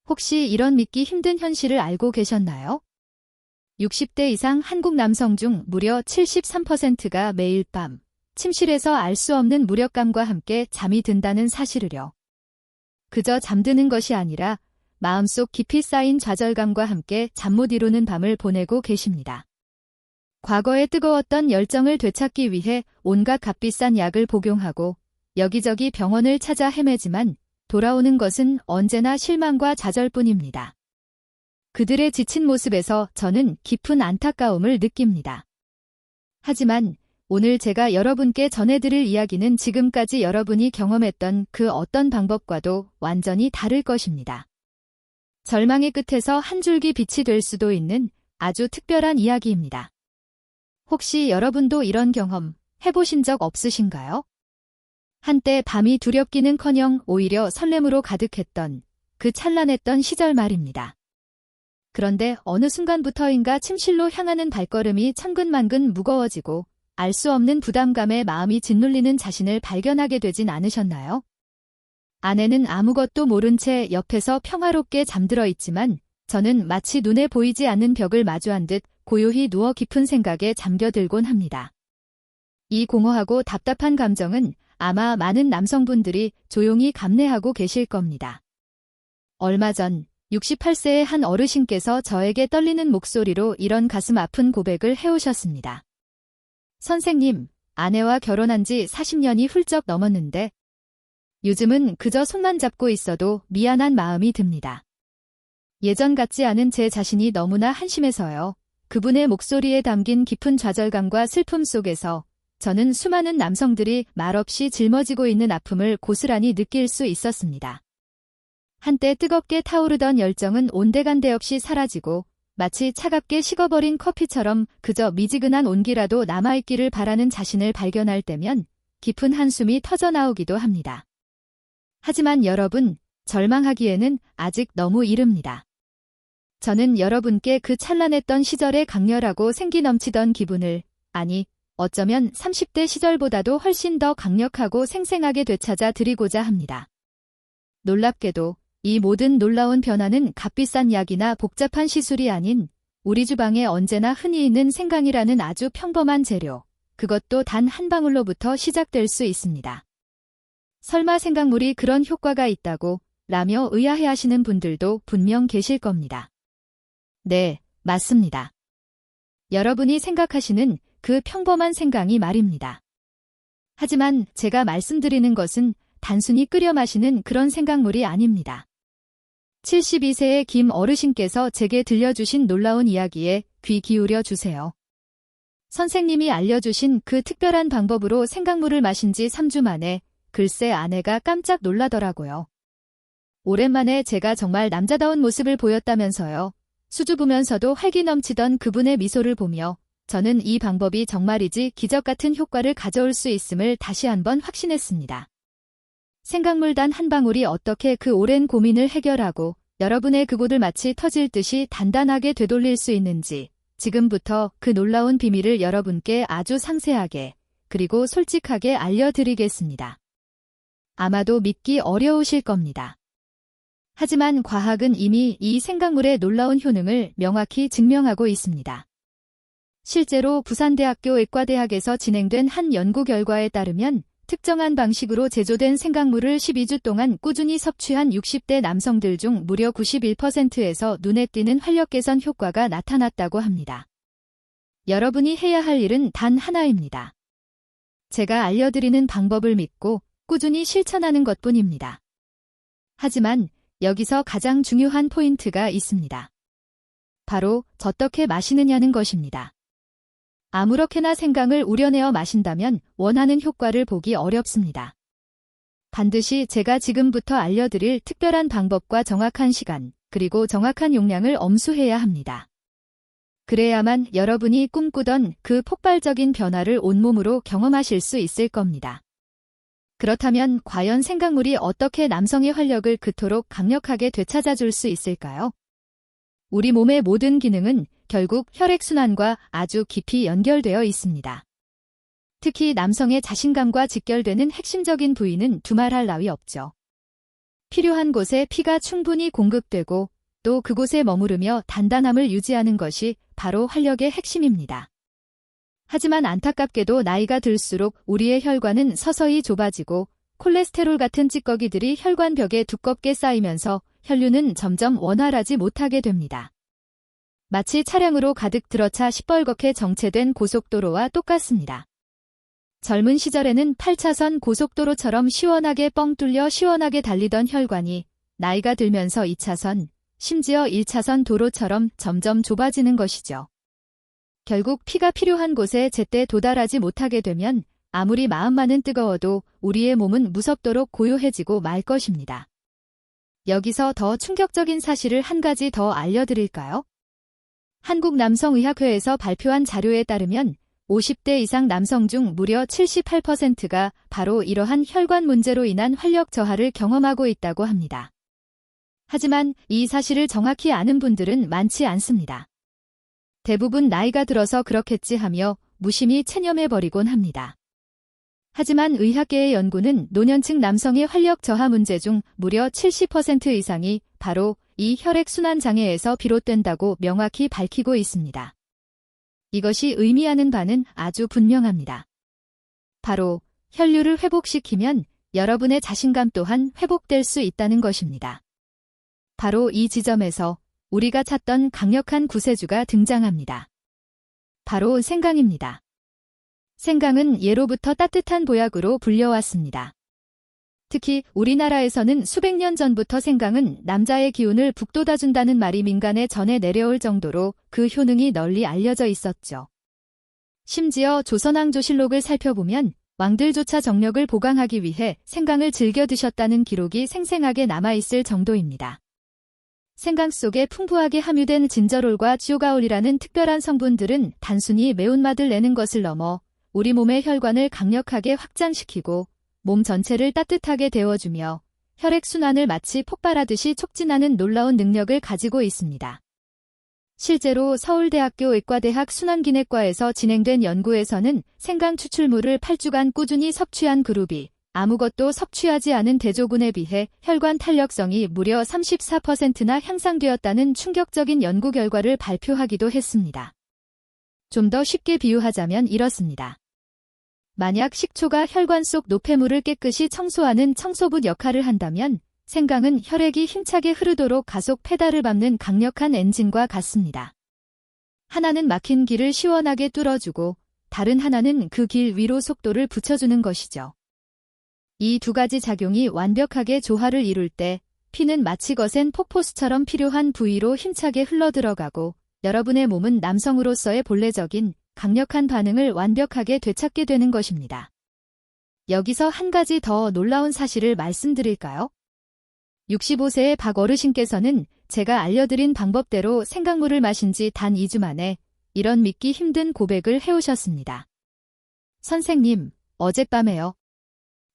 혹시 이런 믿기 힘든 현실을 알고 계셨나요? 60대 이상 한국 남성 중 무려 73%가 매일 밤 침실에서 알 수 없는 무력감과 함께 잠이 든다는 사실을요. 그저 잠드는 것이 아니라 마음속 깊이 쌓인 좌절감과 함께 잠 못 이루는 밤을 보내고 계십니다. 과거에 뜨거웠던 열정을 되찾기 위해 온갖 값비싼 약을 복용하고 여기저기 병원을 찾아 헤매지만 돌아오는 것은 언제나 실망과 좌절뿐입니다. 그들의 지친 모습에서 저는 깊은 안타까움을 느낍니다. 하지만 오늘 제가 여러분께 전해드릴 이야기는 지금까지 여러분이 경험했던 그 어떤 방법과도 완전히 다를 것입니다. 절망의 끝에서 한 줄기 빛이 될 수도 있는 아주 특별한 이야기입니다. 혹시 여러분도 이런 경험 해보신 적 없으신가요? 한때 밤이 두렵기는커녕 오히려 설렘으로 가득했던 그 찬란했던 시절 말입니다. 그런데 어느 순간부터인가 침실로 향하는 발걸음이 천근만근 무거워지고 알 수 없는 부담감에 마음이 짓눌리는 자신을 발견하게 되진 않으셨나요? 아내는 아무것도 모른 채 옆에서 평화롭게 잠들어 있지만 저는 마치 눈에 보이지 않는 벽을 마주한 듯 고요히 누워 깊은 생각에 잠겨들곤 합니다. 이 공허하고 답답한 감정은 아마 많은 남성분들이 조용히 감내하고 계실 겁니다. 얼마 전 68세의 한 어르신께서 저에게 떨리는 목소리로 이런 가슴 아픈 고백을 해오셨습니다. 선생님, 아내와 결혼한 지 40년이 훌쩍 넘었는데 요즘은 그저 손만 잡고 있어도 미안한 마음이 듭니다. 예전 같지 않은 제 자신이 너무나 한심해서요. 그분의 목소리에 담긴 깊은 좌절감과 슬픔 속에서 저는 수많은 남성들이 말없이 짊어지고 있는 아픔을 고스란히 느낄 수 있었습니다. 한때 뜨겁게 타오르던 열정은 온데간데 없이 사라지고 마치 차갑게 식어버린 커피처럼 그저 미지근한 온기라도 남아있기를 바라는 자신을 발견할 때면 깊은 한숨이 터져나오기도 합니다. 하지만 여러분, 절망하기에는 아직 너무 이릅니다. 저는 여러분께 그 찬란했던 시절의 강렬하고 생기 넘치던 기분을, 아니, 어쩌면 30대 시절보다도 훨씬 더 강력하고 생생하게 되찾아 드리고자 합니다. 놀랍게도 이 모든 놀라운 변화는 값비싼 약이나 복잡한 시술이 아닌 우리 주방에 언제나 흔히 있는 생강이라는 아주 평범한 재료, 그것도 단 한 방울로부터 시작될 수 있습니다. 설마 생강물이 그런 효과가 있다고 라며 의아해하시는 분들도 분명 계실 겁니다. 네, 맞습니다. 여러분이 생각하시는 그 평범한 생강이 말입니다. 하지만 제가 말씀드리는 것은 단순히 끓여 마시는 그런 생강물이 아닙니다. 72세의 김 어르신께서 제게 들려주신 놀라운 이야기에 귀 기울여 주세요. 선생님이 알려주신 그 특별한 방법으로 생강물을 마신 지 3주 만에 글쎄 아내가 깜짝 놀라더라고요. 오랜만에 제가 정말 남자다운 모습을 보였다면서요. 수줍으면서도 활기 넘치던 그분의 미소를 보며 저는 이 방법이 정말이지 기적 같은 효과를 가져올 수 있음을 다시 한번 확신했습니다. 생강물 단 한 방울이 어떻게 그 오랜 고민을 해결하고 여러분의 그곳을 마치 터질 듯이 단단하게 되돌릴 수 있는지 지금부터 그 놀라운 비밀을 여러분께 아주 상세하게 그리고 솔직하게 알려드리겠습니다. 아마도 믿기 어려우실 겁니다. 하지만 과학은 이미 이 생강물의 놀라운 효능을 명확히 증명하고 있습니다. 실제로 부산대학교 의과대학에서 진행된 한 연구 결과에 따르면 특정한 방식으로 제조된 생강물을 12주 동안 꾸준히 섭취한 60대 남성들 중 무려 91%에서 눈에 띄는 활력 개선 효과가 나타났다고 합니다. 여러분이 해야 할 일은 단 하나입니다. 제가 알려드리는 방법을 믿고 꾸준히 실천하는 것뿐입니다. 하지만 여기서 가장 중요한 포인트가 있습니다. 바로 어떻게 마시느냐는 것입니다. 아무렇게나 생강을 우려내어 마신다면 원하는 효과를 보기 어렵습니다. 반드시 제가 지금부터 알려드릴 특별한 방법과 정확한 시간, 그리고 정확한 용량을 엄수해야 합니다. 그래야만 여러분이 꿈꾸던 그 폭발적인 변화를 온몸으로 경험하실 수 있을 겁니다. 그렇다면 과연 생강물이 어떻게 남성의 활력을 그토록 강력하게 되찾아줄 수 있을까요? 우리 몸의 모든 기능은 결국 혈액순환과 아주 깊이 연결되어 있습니다. 특히 남성의 자신감과 직결되는 핵심적인 부위는 두말할 나위 없죠. 필요한 곳에 피가 충분히 공급되고 또 그곳에 머무르며 단단함을 유지하는 것이 바로 활력의 핵심입니다. 하지만 안타깝게도 나이가 들수록 우리의 혈관은 서서히 좁아지고 콜레스테롤 같은 찌꺼기들이 혈관벽에 두껍게 쌓이면서 혈류는 점점 원활하지 못하게 됩니다. 마치 차량으로 가득 들어차 시뻘겋게 정체된 고속도로와 똑같습니다. 젊은 시절에는 8차선 고속도로처럼 시원하게 뻥 뚫려 시원하게 달리던 혈관이 나이가 들면서 2차선, 심지어 1차선 도로처럼 점점 좁아지는 것이죠. 결국 피가 필요한 곳에 제때 도달하지 못하게 되면 아무리 마음만은 뜨거워도 우리의 몸은 무섭도록 고요해지고 말 것입니다. 여기서 더 충격적인 사실을 한 가지 더 알려드릴까요? 한국남성의학회에서 발표한 자료에 따르면 50대 이상 남성 중 무려 78%가 바로 이러한 혈관 문제로 인한 활력 저하를 경험하고 있다고 합니다. 하지만 이 사실을 정확히 아는 분들은 많지 않습니다. 대부분 나이가 들어서 그렇겠지 하며 무심히 체념해버리곤 합니다. 하지만 의학계의 연구는 노년층 남성의 활력 저하 문제 중 무려 70% 이상이 바로 이 혈액순환 장애에서 비롯된다고 명확히 밝히고 있습니다. 이것이 의미하는 바는 아주 분명합니다. 바로 혈류를 회복시키면 여러분의 자신감 또한 회복될 수 있다는 것입니다. 바로 이 지점에서 우리가 찾던 강력한 구세주가 등장합니다. 바로 생강입니다. 생강은 예로부터 따뜻한 보약으로 불려왔습니다. 특히 우리나라에서는 수백 년 전부터 생강은 남자의 기운을 북돋아준다는 말이 민간에 전해 내려올 정도로 그 효능이 널리 알려져 있었죠. 심지어 조선왕조실록을 살펴보면 왕들조차 정력을 보강하기 위해 생강을 즐겨 드셨다는 기록이 생생하게 남아있을 정도입니다. 생강 속에 풍부하게 함유된 진저롤과 지오가올이라는 특별한 성분들은 단순히 매운맛을 내는 것을 넘어 우리 몸의 혈관을 강력하게 확장시키고 몸 전체를 따뜻하게 데워주며 혈액순환을 마치 폭발하듯이 촉진하는 놀라운 능력을 가지고 있습니다. 실제로 서울대학교 의과대학 순환기내과에서 진행된 연구에서는 생강 추출물을 8주간 꾸준히 섭취한 그룹이 아무것도 섭취하지 않은 대조군에 비해 혈관 탄력성이 무려 34%나 향상되었다는 충격적인 연구 결과를 발표하기도 했습니다. 좀 더 쉽게 비유하자면 이렇습니다. 만약 식초가 혈관 속 노폐물을 깨끗이 청소하는 청소부 역할을 한다면 생강은 혈액이 힘차게 흐르도록 가속 페달을 밟는 강력한 엔진과 같습니다. 하나는 막힌 길을 시원하게 뚫어주고 다른 하나는 그 길 위로 속도를 붙여주는 것이죠. 이 두 가지 작용이 완벽하게 조화를 이룰 때 피는 마치 거센 폭포수처럼 필요한 부위로 힘차게 흘러들어가고 여러분의 몸은 남성으로서의 본래적인 강력한 반응을 완벽하게 되찾게 되는 것입니다. 여기서 한 가지 더 놀라운 사실을 말씀드릴까요? 65세의 박 어르신께서는 제가 알려드린 방법대로 생강물을 마신 지 단 2주 만에 이런 믿기 힘든 고백을 해오셨습니다. 선생님, 어젯밤에요.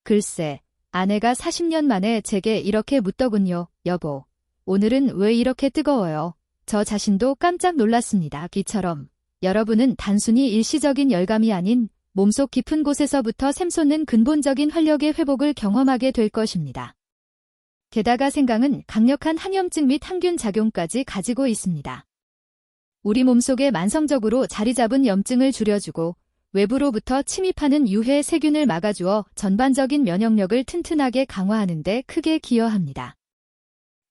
글쎄, 아내가 40년 만에 제게 이렇게 묻더군요. 여보, 오늘은 왜 이렇게 뜨거워요? 저 자신도 깜짝 놀랐습니다. 이처럼 여러분은 단순히 일시적인 열감이 아닌 몸속 깊은 곳에서부터 샘솟는 근본적인 활력의 회복을 경험하게 될 것입니다. 게다가 생강은 강력한 항염증 및 항균 작용까지 가지고 있습니다. 우리 몸속에 만성적으로 자리 잡은 염증을 줄여주고 외부로부터 침입하는 유해 세균을 막아주어 전반적인 면역력을 튼튼하게 강화하는 데 크게 기여합니다.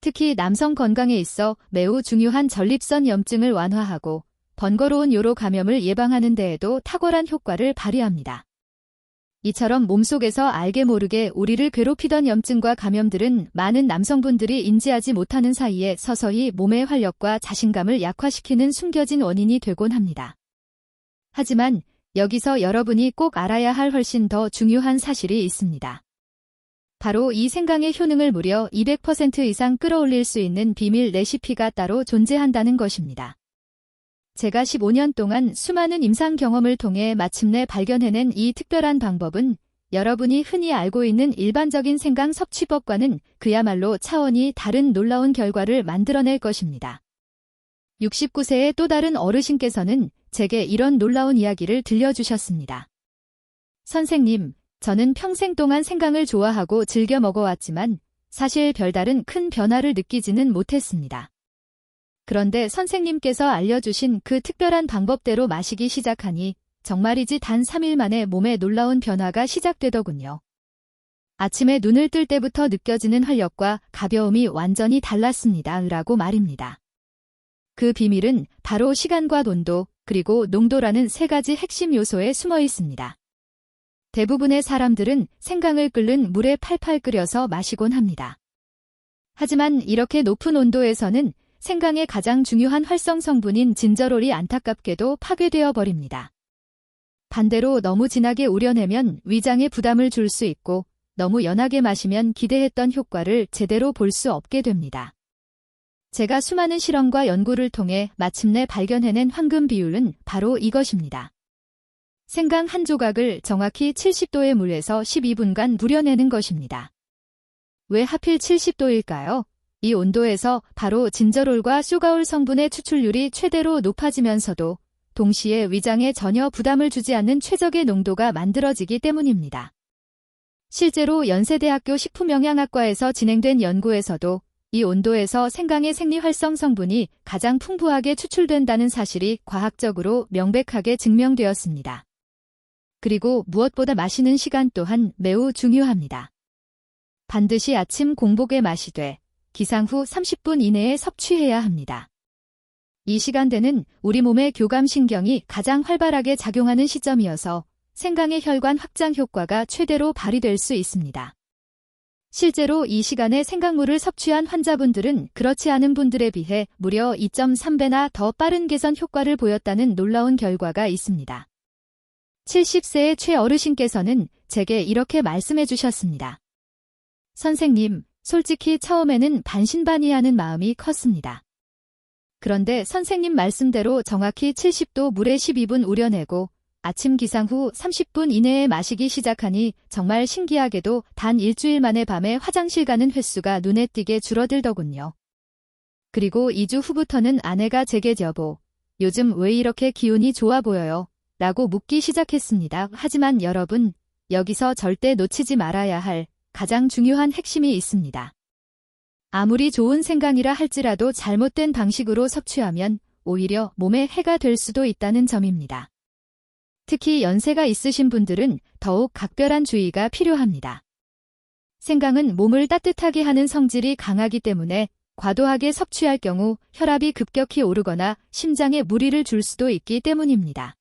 특히 남성 건강에 있어 매우 중요한 전립선 염증을 완화하고 번거로운 요로 감염을 예방하는 데에도 탁월한 효과를 발휘합니다. 이처럼 몸속에서 알게 모르게 우리를 괴롭히던 염증과 감염들은 많은 남성분들이 인지하지 못하는 사이에 서서히 몸의 활력과 자신감을 약화시키는 숨겨진 원인이 되곤 합니다. 하지만 여기서 여러분이 꼭 알아야 할 훨씬 더 중요한 사실이 있습니다. 바로 이 생강의 효능을 무려 200% 이상 끌어올릴 수 있는 비밀 레시피가 따로 존재한다는 것입니다. 제가 15년 동안 수많은 임상 경험을 통해 마침내 발견해낸 이 특별한 방법은 여러분이 흔히 알고 있는 일반적인 생강 섭취법과는 그야말로 차원이 다른 놀라운 결과를 만들어낼 것입니다. 69세의 또 다른 어르신께서는 제게 이런 놀라운 이야기를 들려주셨습니다. 선생님, 저는 평생 동안 생강을 좋아하고 즐겨 먹어왔지만 사실 별다른 큰 변화를 느끼지는 못했습니다. 그런데 선생님께서 알려주신 그 특별한 방법대로 마시기 시작하니 정말이지 단 3일 만에 몸에 놀라운 변화가 시작되더군요. 아침에 눈을 뜰 때부터 느껴지는 활력과 가벼움이 완전히 달랐습니다. 라고 말입니다. 그 비밀은 바로 시간과 온도, 그리고 농도라는 세 가지 핵심 요소에 숨어 있습니다. 대부분의 사람들은 생강을 끓는 물에 팔팔 끓여서 마시곤 합니다. 하지만 이렇게 높은 온도에서는 생강의 가장 중요한 활성 성분인 진저롤이 안타깝게도 파괴되어 버립니다. 반대로 너무 진하게 우려내면 위장에 부담을 줄 수 있고 너무 연하게 마시면 기대했던 효과를 제대로 볼 수 없게 됩니다. 제가 수많은 실험과 연구를 통해 마침내 발견해낸 황금 비율은 바로 이것입니다. 생강 한 조각을 정확히 70도의 물에서 12분간 우려내는 것입니다. 왜 하필 70도일까요? 이 온도에서 바로 진저롤과 슈가올 성분의 추출률이 최대로 높아지면서도 동시에 위장에 전혀 부담을 주지 않는 최적의 농도가 만들어지기 때문입니다. 실제로 연세대학교 식품영양학과에서 진행된 연구에서도 이 온도에서 생강의 생리활성 성분이 가장 풍부하게 추출된다는 사실이 과학적으로 명백하게 증명되었습니다. 그리고 무엇보다 마시는 시간 또한 매우 중요합니다. 반드시 아침 공복에 마시되 기상 후 30분 이내에 섭취해야 합니다. 이 시간대는 우리 몸의 교감신경이 가장 활발하게 작용하는 시점이어서 생강의 혈관 확장 효과가 최대로 발휘될 수 있습니다. 실제로 이 시간에 생강물을 섭취한 환자분들은 그렇지 않은 분들에 비해 무려 2.3배나 더 빠른 개선 효과를 보였다는 놀라운 결과가 있습니다. 70세의 최 어르신께서는 제게 이렇게 말씀해 주셨습니다. 선생님, 솔직히 처음에는 반신반의하는 마음이 컸습니다. 그런데 선생님 말씀대로 정확히 70도 물에 12분 우려내고 아침 기상 후 30분 이내에 마시기 시작하니 정말 신기하게도 단 일주일 만에 밤에 화장실 가는 횟수가 눈에 띄게 줄어들더군요. 그리고 2주 후부터는 아내가 제게 여보, 요즘 왜 이렇게 기운이 좋아 보여요? 라고 묻기 시작했습니다. 하지만 여러분, 여기서 절대 놓치지 말아야 할 가장 중요한 핵심이 있습니다. 아무리 좋은 생강이라 할지라도 잘못된 방식으로 섭취하면 오히려 몸에 해가 될 수도 있다는 점입니다. 특히 연세가 있으신 분들은 더욱 각별한 주의가 필요합니다. 생강은 몸을 따뜻하게 하는 성질이 강하기 때문에 과도하게 섭취할 경우 혈압이 급격히 오르거나 심장에 무리를 줄 수도 있기 때문입니다.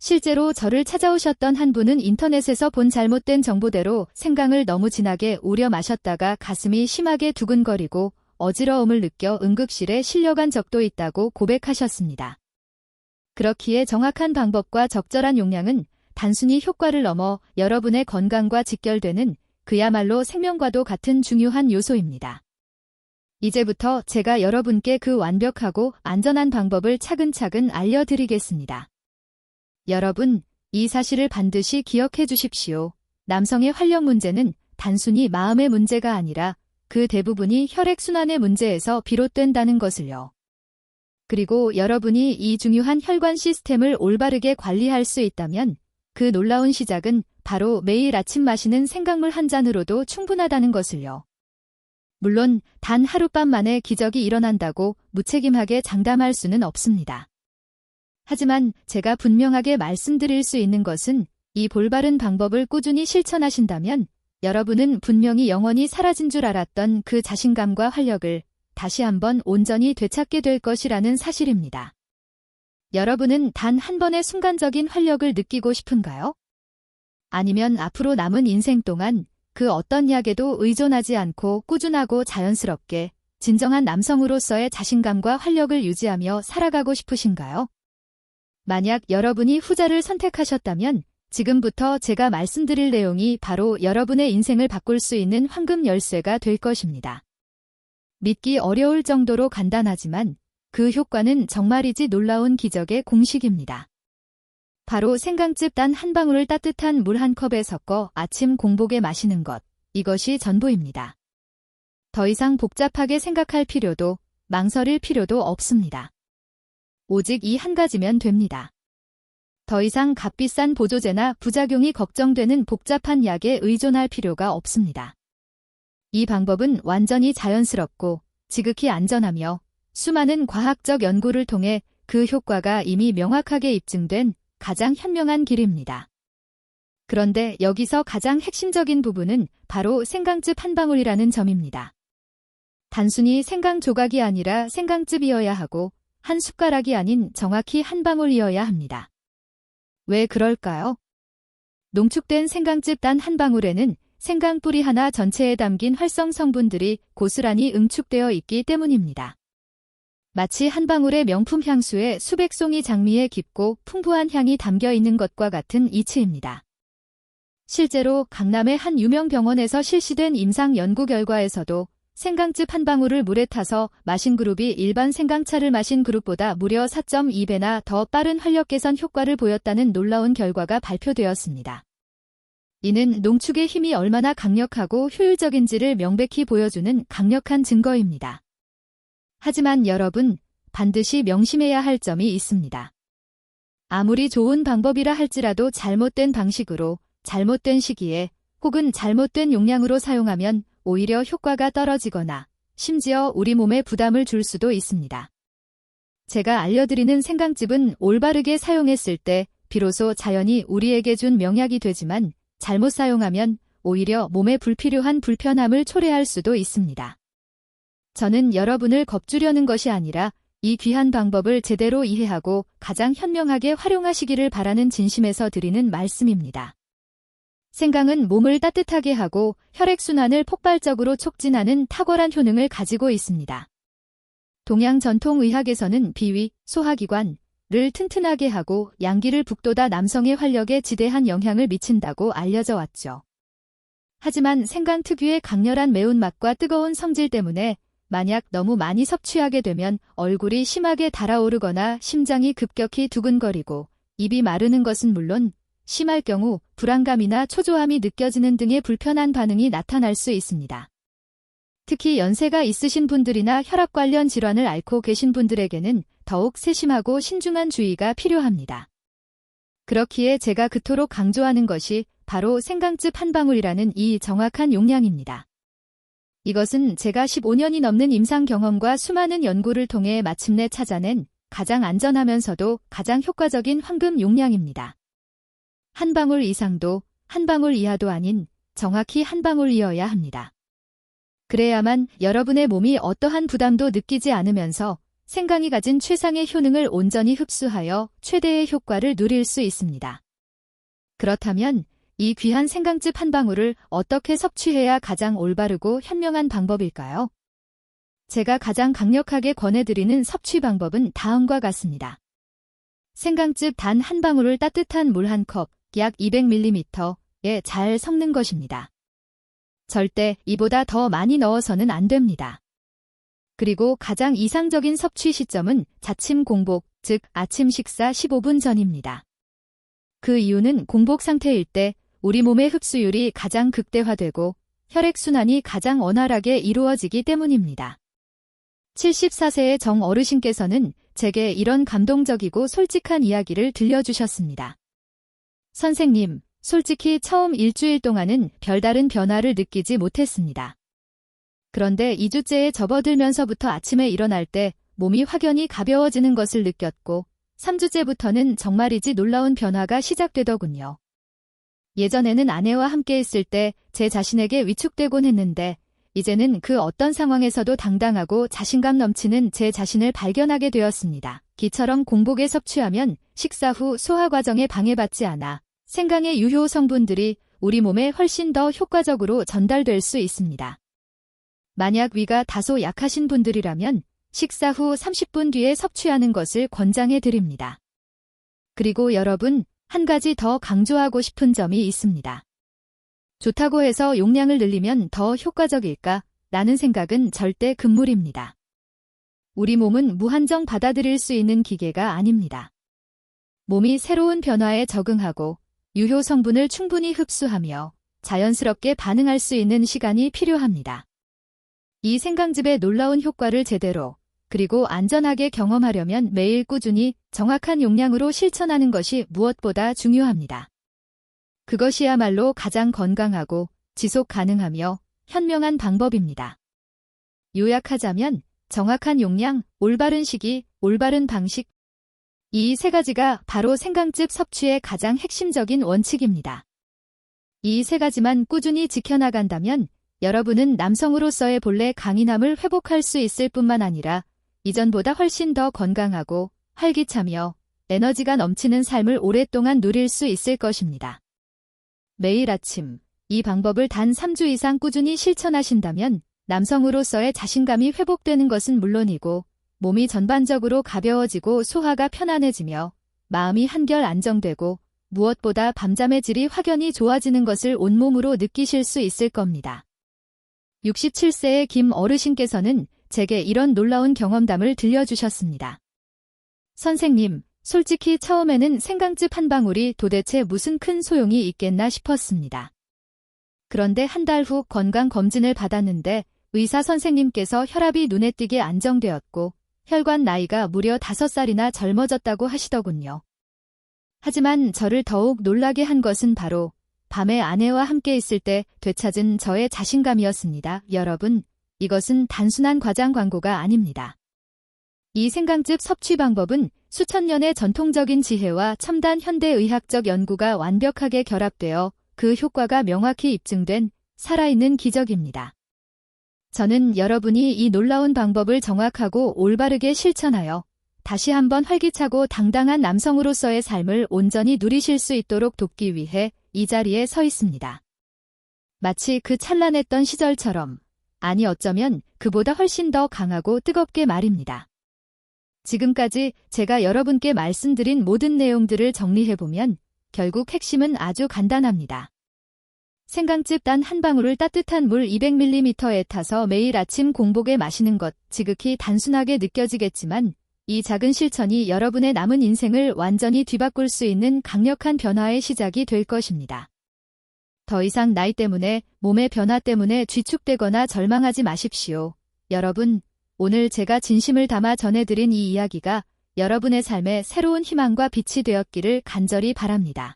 실제로 저를 찾아오셨던 한 분은 인터넷에서 본 잘못된 정보대로 생강을 너무 진하게 우려 마셨다가 가슴이 심하게 두근거리고 어지러움을 느껴 응급실에 실려간 적도 있다고 고백하셨습니다. 그렇기에 정확한 방법과 적절한 용량은 단순히 효과를 넘어 여러분의 건강과 직결되는 그야말로 생명과도 같은 중요한 요소입니다. 이제부터 제가 여러분께 그 완벽하고 안전한 방법을 차근차근 알려드리겠습니다. 여러분, 이 사실을 반드시 기억해 주십시오. 남성의 활력 문제는 단순히 마음의 문제가 아니라 그 대부분이 혈액순환의 문제에서 비롯된다는 것을요. 그리고 여러분이 이 중요한 혈관 시스템을 올바르게 관리할 수 있다면 그 놀라운 시작은 바로 매일 아침 마시는 생강물 한 잔으로도 충분하다는 것을요. 물론 단 하룻밤 만에 기적이 일어난다고 무책임하게 장담할 수는 없습니다. 하지만 제가 분명하게 말씀드릴 수 있는 것은 이 볼바른 방법을 꾸준히 실천하신다면 여러분은 분명히 영원히 사라진 줄 알았던 그 자신감과 활력을 다시 한번 온전히 되찾게 될 것이라는 사실입니다. 여러분은 단 한 번의 순간적인 활력을 느끼고 싶은가요? 아니면 앞으로 남은 인생 동안 그 어떤 약에도 의존하지 않고 꾸준하고 자연스럽게 진정한 남성으로서의 자신감과 활력을 유지하며 살아가고 싶으신가요? 만약 여러분이 후자를 선택하셨다면 지금부터 제가 말씀드릴 내용이 바로 여러분의 인생을 바꿀 수 있는 황금 열쇠가 될 것입니다. 믿기 어려울 정도로 간단하지만 그 효과는 정말이지 놀라운 기적의 공식입니다. 바로 생강즙 단 한 방울을 따뜻한 물 한 컵에 섞어 아침 공복에 마시는 것, 이것이 전부입니다. 더 이상 복잡하게 생각할 필요도 망설일 필요도 없습니다. 오직 이 한 가지면 됩니다. 더 이상 값비싼 보조제나 부작용이 걱정되는 복잡한 약에 의존할 필요가 없습니다. 이 방법은 완전히 자연스럽고 지극히 안전하며 수많은 과학적 연구를 통해 그 효과가 이미 명확하게 입증된 가장 현명한 길입니다. 그런데 여기서 가장 핵심적인 부분은 바로 생강즙 한 방울이라는 점입니다. 단순히 생강 조각이 아니라 생강즙이어야 하고 한 숟가락이 아닌 정확히 한 방울이어야 합니다. 왜 그럴까요? 농축된 생강즙 단 한 방울에는 생강 뿌리 하나 전체에 담긴 활성 성분들이 고스란히 응축되어 있기 때문입니다. 마치 한 방울의 명품 향수에 수백 송이 장미의 깊고 풍부한 향이 담겨 있는 것과 같은 이치입니다. 실제로 강남의 한 유명 병원에서 실시된 임상 연구 결과에서도 생강즙 한 방울을 물에 타서 마신 그룹이 일반 생강차를 마신 그룹보다 무려 4.2배나 더 빠른 활력 개선 효과를 보였다는 놀라운 결과가 발표되었습니다. 이는 농축의 힘이 얼마나 강력하고 효율적인지를 명백히 보여주는 강력한 증거입니다. 하지만 여러분, 반드시 명심해야 할 점이 있습니다. 아무리 좋은 방법이라 할지라도 잘못된 방식으로, 잘못된 시기에, 혹은 잘못된 용량으로 사용하면 오히려 효과가 떨어지거나 심지어 우리 몸에 부담을 줄 수도 있습니다. 제가 알려드리는 생강즙은 올바르게 사용했을 때 비로소 자연이 우리에게 준 명약이 되지만 잘못 사용하면 오히려 몸에 불필요한 불편함을 초래할 수도 있습니다. 저는 여러분을 겁주려는 것이 아니라 이 귀한 방법을 제대로 이해하고 가장 현명하게 활용하시기를 바라는 진심에서 드리는 말씀입니다. 생강은 몸을 따뜻하게 하고 혈액순환을 폭발적으로 촉진하는 탁월한 효능을 가지고 있습니다. 동양 전통의학에서는 비위, 소화기관을 튼튼하게 하고 양기를 북돋아 남성의 활력에 지대한 영향을 미친다고 알려져 왔죠. 하지만 생강 특유의 강렬한 매운맛과 뜨거운 성질 때문에 만약 너무 많이 섭취하게 되면 얼굴이 심하게 달아오르거나 심장이 급격히 두근거리고 입이 마르는 것은 물론 심할 경우 불안감이나 초조함이 느껴지는 등의 불편한 반응이 나타날 수 있습니다. 특히 연세가 있으신 분들이나 혈압 관련 질환을 앓고 계신 분들에게는 더욱 세심하고 신중한 주의가 필요합니다. 그렇기에 제가 그토록 강조하는 것이 바로 생강즙 한 방울이라는 이 정확한 용량입니다. 이것은 제가 15년이 넘는 임상 경험과 수많은 연구를 통해 마침내 찾아낸 가장 안전하면서도 가장 효과적인 황금 용량입니다. 한 방울 이상도 한 방울 이하도 아닌 정확히 한 방울이어야 합니다. 그래야만 여러분의 몸이 어떠한 부담도 느끼지 않으면서 생강이 가진 최상의 효능을 온전히 흡수하여 최대의 효과를 누릴 수 있습니다. 그렇다면 이 귀한 생강즙 한 방울을 어떻게 섭취해야 가장 올바르고 현명한 방법일까요? 제가 가장 강력하게 권해드리는 섭취 방법은 다음과 같습니다. 생강즙 단 한 방울을 따뜻한 물 한 컵, 약 200ml에 잘 섞는 것입니다. 절대 이보다 더 많이 넣어서는 안 됩니다. 그리고 가장 이상적인 섭취 시점은 자침 공복, 즉 아침 식사 15분 전입니다. 그 이유는 공복 상태일 때 우리 몸의 흡수율이 가장 극대화되고 혈액순환이 가장 원활하게 이루어지기 때문입니다. 74세의 정 어르신께서는 제게 이런 감동적이고 솔직한 이야기를 들려주셨습니다. 선생님, 솔직히 처음 일주일 동안은 별다른 변화를 느끼지 못했습니다. 그런데 2주째에 접어들면서부터 아침에 일어날 때 몸이 확연히 가벼워지는 것을 느꼈고 3주째부터는 정말이지 놀라운 변화가 시작되더군요. 예전에는 아내와 함께 있을 때 제 자신에게 위축되곤 했는데 이제는 그 어떤 상황에서도 당당하고 자신감 넘치는 제 자신을 발견하게 되었습니다. 기처럼 공복에 섭취하면 식사 후 소화 과정에 방해받지 않아 생강의 유효 성분들이 우리 몸에 훨씬 더 효과적으로 전달될 수 있습니다. 만약 위가 다소 약하신 분들이라면 식사 후 30분 뒤에 섭취하는 것을 권장해 드립니다. 그리고 여러분, 한 가지 더 강조하고 싶은 점이 있습니다. 좋다고 해서 용량을 늘리면 더 효과적일까? 라는 생각은 절대 금물입니다. 우리 몸은 무한정 받아들일 수 있는 기계가 아닙니다. 몸이 새로운 변화에 적응하고 유효 성분을 충분히 흡수하며 자연스럽게 반응할 수 있는 시간이 필요합니다. 이 생강즙의 놀라운 효과를 제대로 그리고 안전하게 경험하려면 매일 꾸준히 정확한 용량으로 실천하는 것이 무엇보다 중요합니다. 그것이야말로 가장 건강하고 지속 가능하며 현명한 방법입니다. 요약하자면 정확한 용량, 올바른 시기, 올바른 방식. 이 세 가지가 바로 생강즙 섭취의 가장 핵심적인 원칙입니다. 이 세 가지만 꾸준히 지켜나간다면 여러분은 남성으로서의 본래 강인함을 회복할 수 있을 뿐만 아니라 이전보다 훨씬 더 건강하고 활기차며 에너지가 넘치는 삶을 오랫동안 누릴 수 있을 것입니다. 매일 아침 이 방법을 단 3주 이상 꾸준히 실천하신다면 남성으로서의 자신감이 회복되는 것은 물론이고 몸이 전반적으로 가벼워지고 소화가 편안해지며 마음이 한결 안정되고 무엇보다 밤잠의 질이 확연히 좋아지는 것을 온몸으로 느끼실 수 있을 겁니다. 67세의 김 어르신께서는 제게 이런 놀라운 경험담을 들려주셨습니다. 선생님, 솔직히 처음에는 생강즙 한 방울이 도대체 무슨 큰 소용이 있겠나 싶었습니다. 그런데 한 달 후 건강검진을 받았는데 의사 선생님께서 혈압이 눈에 띄게 안정되었고 혈관 나이가 무려 5살이나 젊어졌다고 하시더군요. 하지만 저를 더욱 놀라게 한 것은 바로 밤에 아내와 함께 있을 때 되찾은 저의 자신감이었습니다. 여러분, 이것은 단순한 과장 광고가 아닙니다. 이 생강즙 섭취 방법은 수천 년의 전통적인 지혜와 첨단 현대의학적 연구가 완벽하게 결합되어 그 효과가 명확히 입증된 살아있는 기적입니다. 저는 여러분이 이 놀라운 방법을 정확하고 올바르게 실천하여 다시 한번 활기차고 당당한 남성으로서의 삶을 온전히 누리실 수 있도록 돕기 위해 이 자리에 서 있습니다. 마치 그 찬란했던 시절처럼, 아니 어쩌면 그보다 훨씬 더 강하고 뜨겁게 말입니다. 지금까지 제가 여러분께 말씀드린 모든 내용들을 정리해보면 결국 핵심은 아주 간단합니다. 생강즙 단 한 방울을 따뜻한 물 200ml에 타서 매일 아침 공복에 마시는 것, 지극히 단순하게 느껴지겠지만 이 작은 실천이 여러분의 남은 인생을 완전히 뒤바꿀 수 있는 강력한 변화의 시작이 될 것입니다. 더 이상 나이 때문에, 몸의 변화 때문에 쥐축되거나 절망하지 마십시오. 여러분, 오늘 제가 진심을 담아 전해드린 이 이야기가 여러분의 삶에 새로운 희망과 빛이 되었기를 간절히 바랍니다.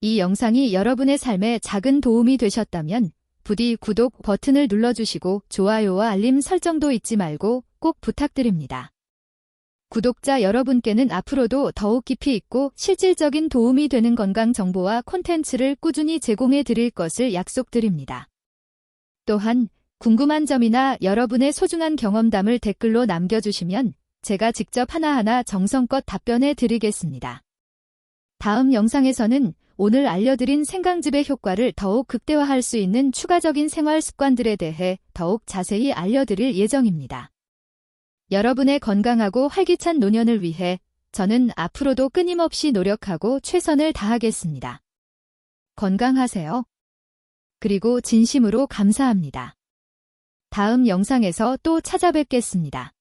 이 영상이 여러분의 삶에 작은 도움이 되셨다면 부디 구독 버튼을 눌러주시고 좋아요와 알림 설정도 잊지 말고 꼭 부탁드립니다. 구독자 여러분께는 앞으로도 더욱 깊이 있고 실질적인 도움이 되는 건강 정보와 콘텐츠를 꾸준히 제공해 드릴 것을 약속드립니다. 또한 궁금한 점이나 여러분의 소중한 경험담을 댓글로 남겨주시면 제가 직접 하나하나 정성껏 답변해 드리겠습니다. 다음 영상에서는 오늘 알려드린 생강즙의 효과를 더욱 극대화할 수 있는 추가적인 생활 습관들에 대해 더욱 자세히 알려드릴 예정입니다. 여러분의 건강하고 활기찬 노년을 위해 저는 앞으로도 끊임없이 노력하고 최선을 다하겠습니다. 건강하세요. 그리고 진심으로 감사합니다. 다음 영상에서 또 찾아뵙겠습니다.